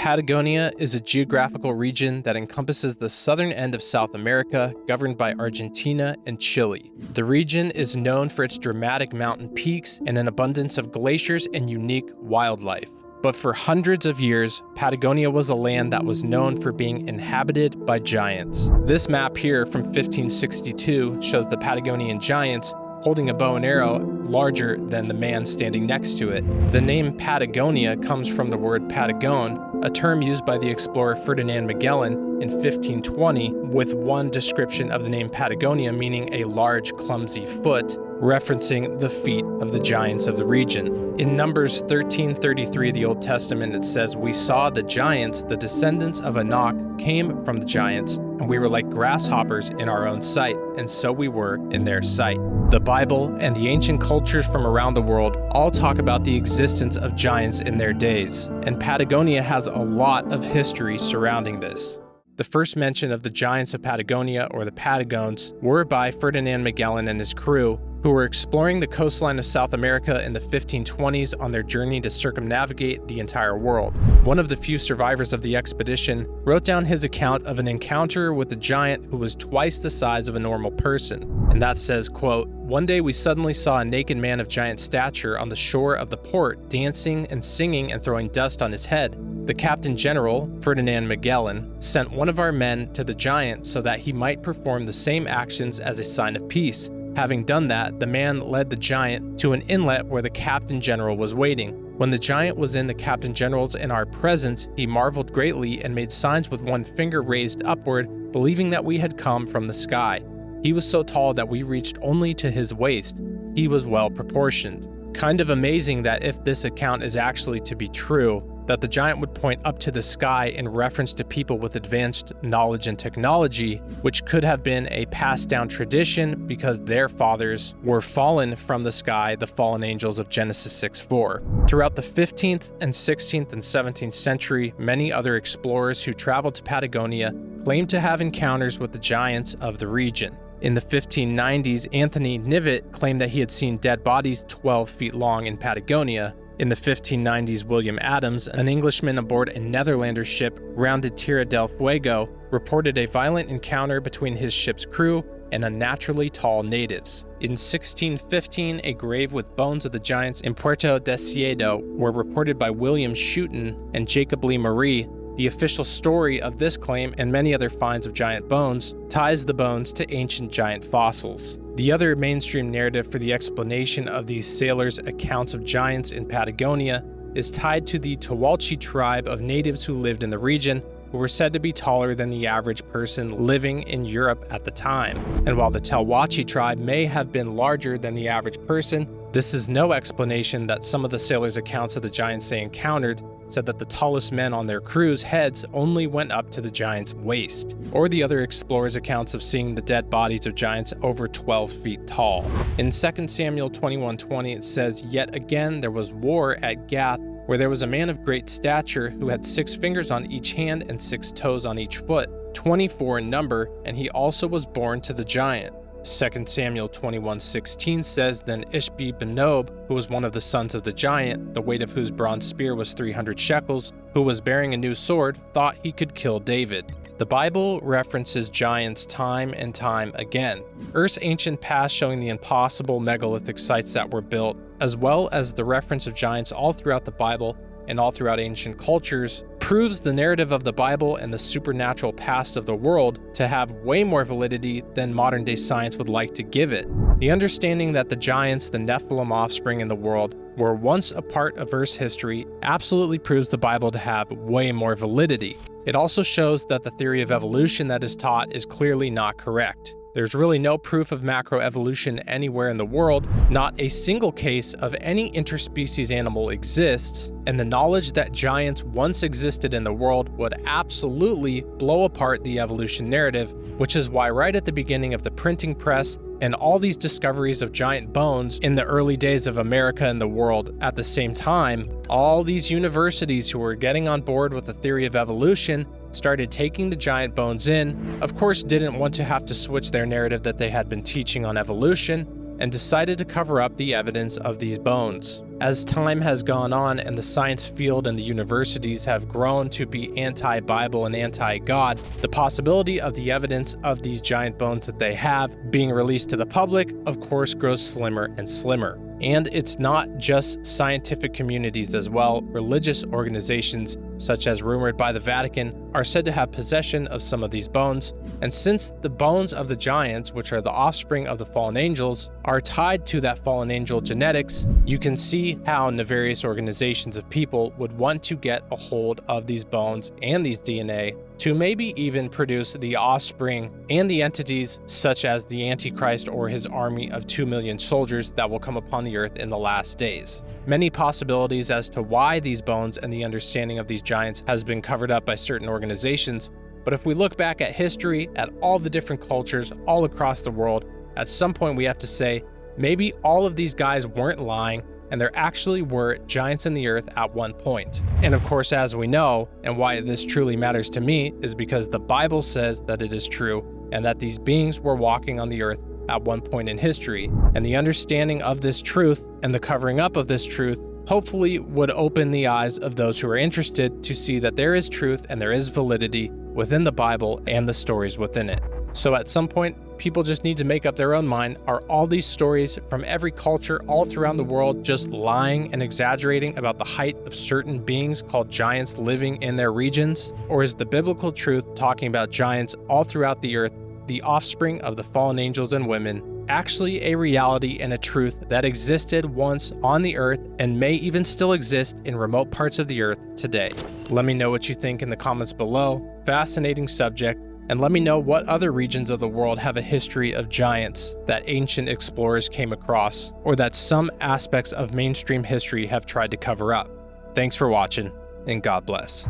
Patagonia is a geographical region that encompasses the southern end of South America, governed by Argentina and Chile. The region is known for its dramatic mountain peaks and an abundance of glaciers and unique wildlife. But for hundreds of years, Patagonia was a land that was known for being inhabited by giants. This map here from 1562 shows the Patagonian giants holding a bow and arrow larger than the man standing next to it. The name Patagonia comes from the word Patagone, a term used by the explorer Ferdinand Magellan in 1520, with one description of the name Patagonia meaning a large, clumsy foot, referencing the feet of the giants of the region. In Numbers 13:33 of the Old Testament, it says, "We saw the giants, the descendants of Anak, came from the giants, and we were like grasshoppers in our own sight, and so we were in their sight." The Bible and the ancient cultures from around the world all talk about the existence of giants in their days, and Patagonia has a lot of history surrounding this. The first mention of the giants of Patagonia, or the Patagones, were by Ferdinand Magellan and his crew, who were exploring the coastline of South America in the 1520s on their journey to circumnavigate the entire world. One of the few survivors of the expedition wrote down his account of an encounter with a giant who was twice the size of a normal person. And that says, quote, "One day we suddenly saw a naked man of giant stature on the shore of the port, dancing and singing and throwing dust on his head. The Captain General, Ferdinand Magellan, sent one of our men to the giant so that he might perform the same actions as a sign of peace. Having done that, the man led the giant to an inlet where the Captain General was waiting. When the giant was in the Captain General's and our presence, he marveled greatly and made signs with one finger raised upward, believing that we had come from the sky. He was so tall that we reached only to his waist. He was well proportioned." Kind of amazing that if this account is actually to be true, that the giant would point up to the sky in reference to people with advanced knowledge and technology, which could have been a passed down tradition because their fathers were fallen from the sky, the fallen angels of Genesis 6:4. Throughout the 15th and 16th and 17th century, many other explorers who traveled to Patagonia claimed to have encounters with the giants of the region. In the 1590s, Anthony Knivet claimed that he had seen dead bodies 12 feet long in Patagonia. In the 1590s, William Adams, an Englishman aboard a Netherlander ship rounded Tierra del Fuego, reported a violent encounter between his ship's crew and unnaturally tall natives. In 1615, a grave with bones of the giants in Puerto Deseado were reported by William Shuton and Jacob Lee Marie. The official story of this claim and many other finds of giant bones ties the bones to ancient giant fossils. The other mainstream narrative for the explanation of these sailors' accounts of giants in Patagonia is tied to the Tawalchi tribe of natives who lived in the region, who were said to be taller than the average person living in Europe at the time. And while the Tawalchi tribe may have been larger than the average person, this is no explanation that some of the sailors' accounts of the giants they encountered said that the tallest men on their crews' heads only went up to the giant's waist, or the other explorers' accounts of seeing the dead bodies of giants over 12 feet tall. In 2 Samuel 21:20, it says, "Yet again there was war at Gath, where there was a man of great stature who had 6 fingers on each hand and 6 toes on each foot, 24 in number, and he also was born to the giant." 2 Samuel 21:16 says, "Then Ishbi-Benob, who was one of the sons of the giant, the weight of whose bronze spear was 300 shekels, who was bearing a new sword, thought he could kill David." The Bible references giants time and time again. Earth's ancient past showing the impossible megalithic sites that were built, as well as the reference of giants all throughout the Bible and all throughout ancient cultures, proves the narrative of the Bible and the supernatural past of the world to have way more validity than modern-day science would like to give it. The understanding that the giants, the Nephilim offspring in the world, were once a part of Earth's history absolutely proves the Bible to have way more validity. It also shows that the theory of evolution that is taught is clearly not correct. There's really no proof of macroevolution anywhere in the world, not a single case of any interspecies animal exists, and the knowledge that giants once existed in the world would absolutely blow apart the evolution narrative, which is why right at the beginning of the printing press and all these discoveries of giant bones in the early days of America and the world at the same time, all these universities who were getting on board with the theory of evolution started taking the giant bones in, of course didn't want to have to switch their narrative that they had been teaching on evolution, and decided to cover up the evidence of these bones. As time has gone on and the science field and the universities have grown to be anti-Bible and anti-God, the possibility of the evidence of these giant bones that they have being released to the public, of course, grows slimmer and slimmer. And it's not just scientific communities as well. Religious organizations, such as rumored by the Vatican, are said to have possession of some of these bones. And since the bones of the giants, which are the offspring of the fallen angels, are tied to that fallen angel genetics, you can see how nefarious organizations of people would want to get a hold of these bones and these DNA to maybe even produce the offspring and the entities such as the Antichrist or his army of 2 million soldiers that will come upon the earth in the last days. Many possibilities as to why these bones and the understanding of these giants has been covered up by certain organizations, but if we look back at history, at all the different cultures all across the world, at some point we have to say, maybe all of these guys weren't lying, and there actually were giants in the earth at one point. And of course, as we know, and why this truly matters to me, is because the Bible says that it is true, and that these beings were walking on the earth at one point in history. And the understanding of this truth and the covering up of this truth hopefully would open the eyes of those who are interested to see that there is truth and there is validity within the Bible and the stories within it. So at some point, people just need to make up their own mind. Are all these stories from every culture all throughout the world just lying and exaggerating about the height of certain beings called giants living in their regions? Or is the biblical truth talking about giants all throughout the earth, the offspring of the fallen angels and women, actually a reality and a truth that existed once on the earth and may even still exist in remote parts of the earth today? Let me know what you think in the comments below. Fascinating subject. And let me know what other regions of the world have a history of giants that ancient explorers came across, or that some aspects of mainstream history have tried to cover up. Thanks for watching, and God bless.